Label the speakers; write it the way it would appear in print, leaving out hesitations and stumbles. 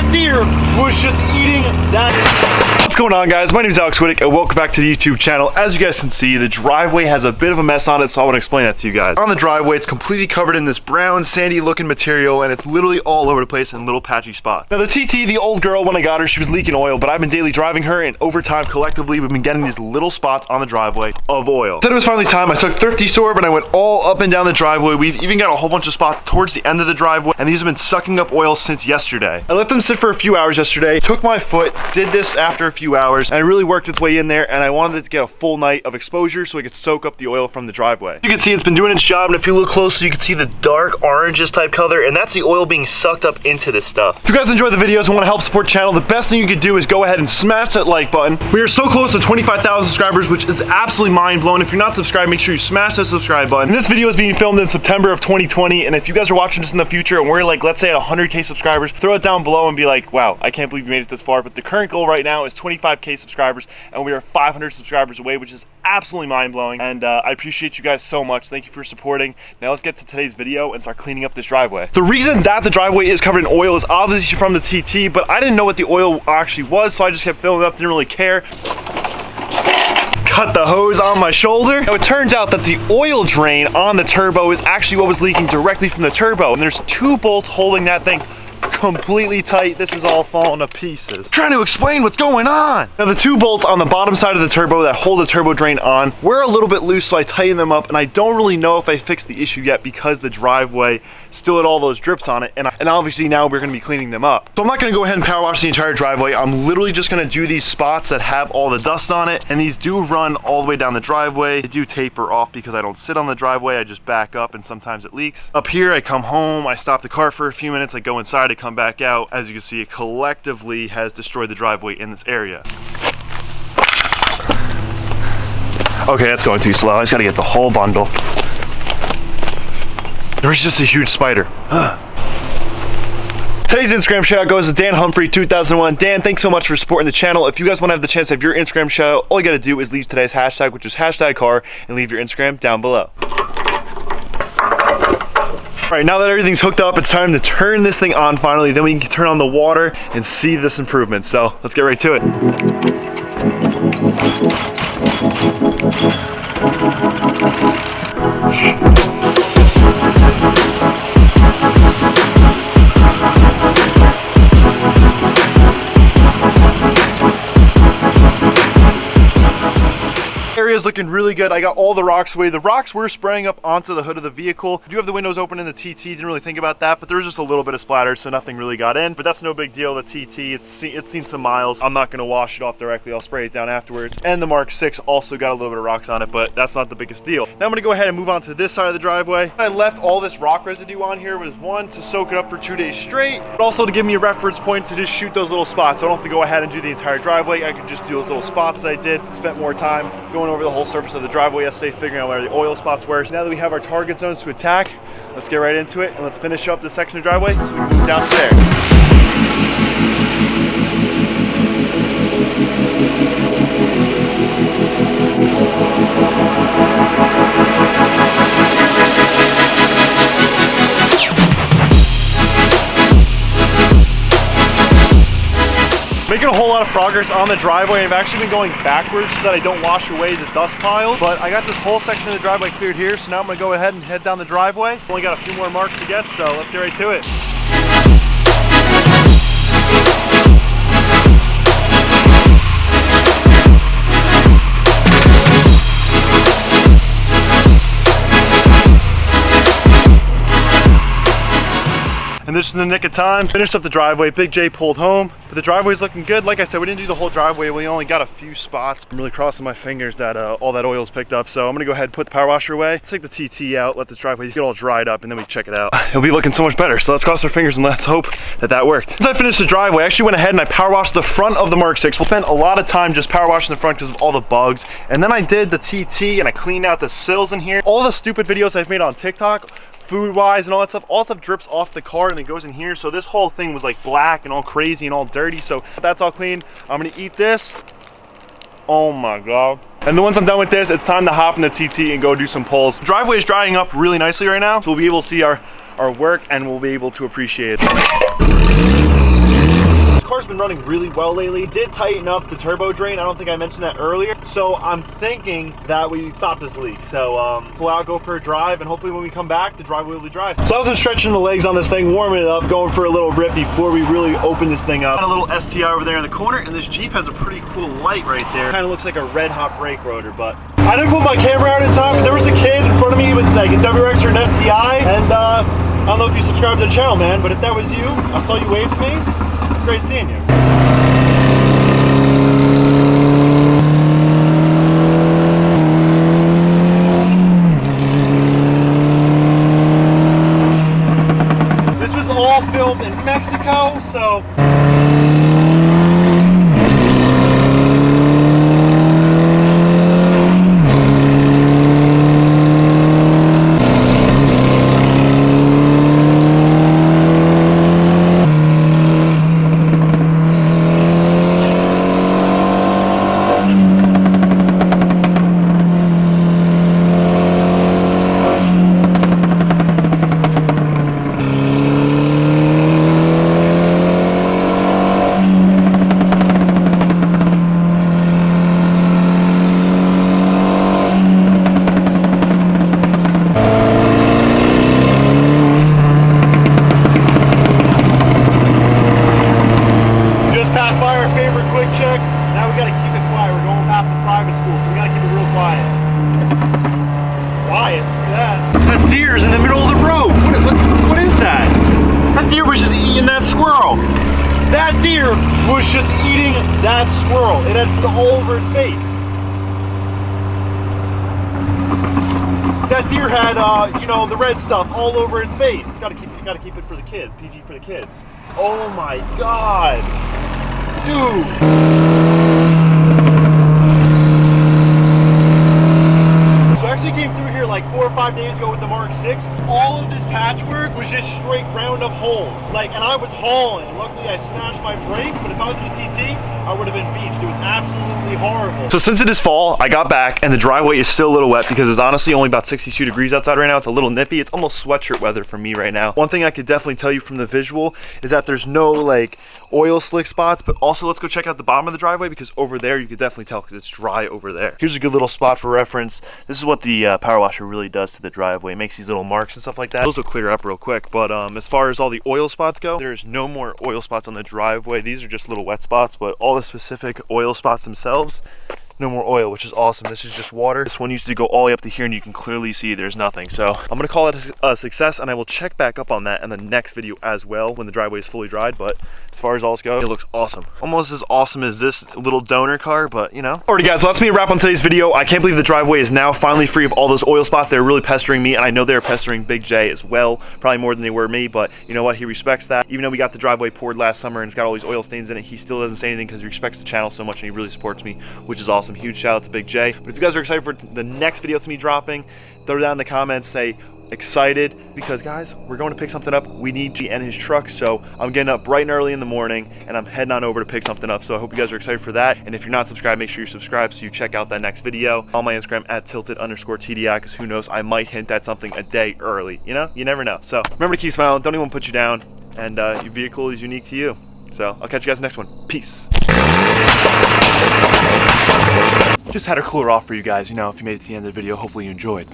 Speaker 1: that deer was just eating that. What's going on, guys? My name is Alex Widuch and welcome back to the YouTube channel. As you guys can see, the driveway has a bit of a mess on it, so I want to explain that to you guys. On the driveway, it's completely covered in this brown, sandy looking material, and it's literally all over the place in little patchy spots. Now the TT, the old girl, when I got her, she was leaking oil, but I've been daily driving her, and over time, collectively, we've been getting these little spots on the driveway of oil. Said it was finally time. I took Thrifty Store, but I went all up and down the driveway. We've even got a whole bunch of spots towards the end of the driveway, and these have been sucking up oil since yesterday. I let them sit for a few hours yesterday, took my foot, did this after a few hours, and it really worked its way in there, and I wanted it to get a full night of exposure so it could soak up the oil from the driveway. You can see it's been doing its job, and if you look closely, you can see the dark oranges type color, and that's the oil being sucked up into this stuff. If you guys enjoy the videos and want to help support the channel, the best thing you could do is go ahead and smash that like button. We are so close to 25,000 subscribers, which is absolutely mind-blowing. If you're not subscribed, make sure you smash that subscribe button. And this video is being filmed in September of 2020, and if you guys are watching this in the future and we're like, let's say at 100K subscribers, throw it down below and be like, wow, I can't believe you made it this far. But the current goal right now is 25K subscribers, and we are 500 subscribers away, which is absolutely mind-blowing, and I appreciate you guys so much. Thank you for supporting. Now let's get to today's video and start cleaning up this driveway. The reason that the driveway is covered in oil is obviously from the TT, but I didn't know what the oil actually was, so I just kept filling it up, didn't really care. Cut the hose on my shoulder. Now it turns out that the oil drain on the turbo is actually what was leaking directly from the turbo, and there's two bolts holding that thing completely tight. This is all falling to pieces. Trying to explain what's going on. Now the two bolts on the bottom side of the turbo that hold the turbo drain on were a little bit loose, so I tightened them up, and I don't really know if I fixed the issue yet because the driveway still had all those drips on it, and obviously now we're going to be cleaning them up. So I'm not going to go ahead and power wash the entire driveway. I'm literally just going to do these spots that have all the dust on it, and these do run all the way down the driveway. They do taper off because I don't sit on the driveway. I just back up, and sometimes it leaks. Up here, I come home, I stop the car for a few minutes, I go inside, I come back out. As you can see, it collectively has destroyed the driveway in this area. Okay, that's going too slow. I just got to get the whole bundle. There's just a huge spider. Today's Instagram shout out goes to Dan Humphrey 2001. Dan, thanks so much for supporting the channel. If you guys want to have the chance to have your Instagram shout out, all you got to do is leave today's hashtag, which is #car, and leave your Instagram down below. All right, now that everything's hooked up, it's time to turn this thing on finally. Then we can turn on the water and see this improvement. So let's get right to it. Area's looking really good. I got all the rocks away. The rocks were spraying up onto the hood of the vehicle. I do have the windows open in the TT, didn't really think about that, but there was just a little bit of splatter, so nothing really got in. But that's no big deal. The TT, it's seen some miles. I'm not gonna wash it off directly. I'll spray it down afterwards. And the Mark 6 also got a little bit of rocks on it, but that's not the biggest deal. Now I'm gonna go ahead and move on to this side of the driveway. I left all this rock residue on here was one, to soak it up for 2 days straight, but also to give me a reference point to just shoot those little spots. So I don't have to go ahead and do the entire driveway. I can just do those little spots that I did. Spent more time going over the whole surface of the driveway yesterday, figuring out where the oil spots were. So now that we have our target zones to attack, let's get right into it and let's finish up this section of driveway so we can move down to there. Making a whole lot of progress on the driveway. I've actually been going backwards so that I don't wash away the dust pile, but I got this whole section of the driveway cleared here, so now I'm gonna go ahead and head down the driveway. Only got a few more marks to get, so let's get right to it. And this is in the nick of time. Finished up the driveway. Big J pulled home, but the driveway's looking good. Like I said, we didn't do the whole driveway. We only got a few spots. I'm really crossing my fingers that all that oil's picked up. So I'm gonna go ahead and put the power washer away. Let's take the TT out, let this driveway get all dried up, and then we check it out. It'll be looking so much better. So let's cross our fingers and let's hope that that worked. Since I finished the driveway, I actually went ahead and I power washed the front of the Mark 6. We'll spend a lot of time just power washing the front because of all the bugs. And then I did the TT and I cleaned out the sills in here. All the stupid videos I've made on TikTok, food wise and all that stuff drips off the car and it goes in here. So this whole thing was like black and all crazy and all dirty. So that's all clean. I'm gonna eat this. Oh my God. And then once I'm done with this, it's time to hop in the TT and go do some pulls. The driveway is drying up really nicely right now, so we'll be able to see our work and we'll be able to appreciate it. running really well lately. Did tighten up the turbo drain. I don't think I mentioned that earlier. So I'm thinking that we stop this leak. So pull out, go for a drive, and hopefully when we come back, the driveway will be dry. So as I'm stretching the legs on this thing, warming it up, going for a little rip before we really open this thing up. Got a little STI over there in the corner, and this Jeep has a pretty cool light right there. Kind of looks like a red hot brake rotor, but I didn't put my camera out in time. There was a kid in front of me with like a WRX or an STI, and I don't know if you subscribe to the channel, man, but if that was you, I saw you wave to me. Great seeing you. This was all filmed in Mexico, so check. Now we gotta keep it quiet. We're going past the private school, so we gotta keep it real quiet. Quiet? Look at that. That deer's in the middle of the road. What is that? That deer was just eating that squirrel. That deer was just eating that squirrel. It had all over its face. That deer had, you know, the red stuff all over its face. Gotta keep it for the kids. PG for the kids. Oh my God. Dude! So I actually came through here like 4 or 5 days ago with the Mark 6. All of this patchwork was just straight round up holes. Like, and I was hauling. Luckily I smashed my brakes, but if I was in a TT, I would have been beached. It was absolutely horrible. So since it is fall, I got back and the driveway is still a little wet because it's honestly only about 62 degrees outside right now. It's a little nippy. It's almost sweatshirt weather for me right now. One thing I could definitely tell you from the visual is that there's no like oil slick spots, but also let's go check out the bottom of the driveway because over there you could definitely tell because it's dry over there. Here's a good little spot for reference. This is what the power washer really does to the driveway. It makes these little marks and stuff like that. Those will clear up real quick, but as far as all the oil spots go, there's no more oil spots on the driveway. These are just little wet spots, but all the specific oil spots themselves, no more oil, which is awesome. This is just water. This one used to go all the way up to here and you can clearly see there's nothing. So I'm gonna call it a success, and I will check back up on that in the next video as well when the driveway is fully dried. But as far as all this goes, it looks awesome. Almost as awesome as this little donor car, but you know. Alrighty guys, so that's me a wrap on today's video. I can't believe the driveway is now finally free of all those oil spots. They're really pestering me, and I know they're pestering Big J as well, probably more than they were me, but you know what, he respects that. Even though we got the driveway poured last summer and it's got all these oil stains in it, he still doesn't say anything because he respects the channel so much and he really supports me, which is awesome. Huge shout out to Big J. But if you guys are excited for the next video to me dropping, throw it down in the comments, say excited, because guys, we're going to pick something up. We need G and his truck, so I'm getting up bright and early in the morning and I'm heading on over to pick something up. So I hope you guys are excited for that, and if you're not subscribed, make sure you're subscribed so you check out that next video. On my Instagram at tilted_TDI, because who knows, I might hint at something a day early. You know, you never know. So remember to keep smiling, don't anyone put you down, and your vehicle is unique to you. So I'll catch you guys next one. Peace. Just had a cooler off for you guys, you know, if you made it to the end of the video, hopefully you enjoyed.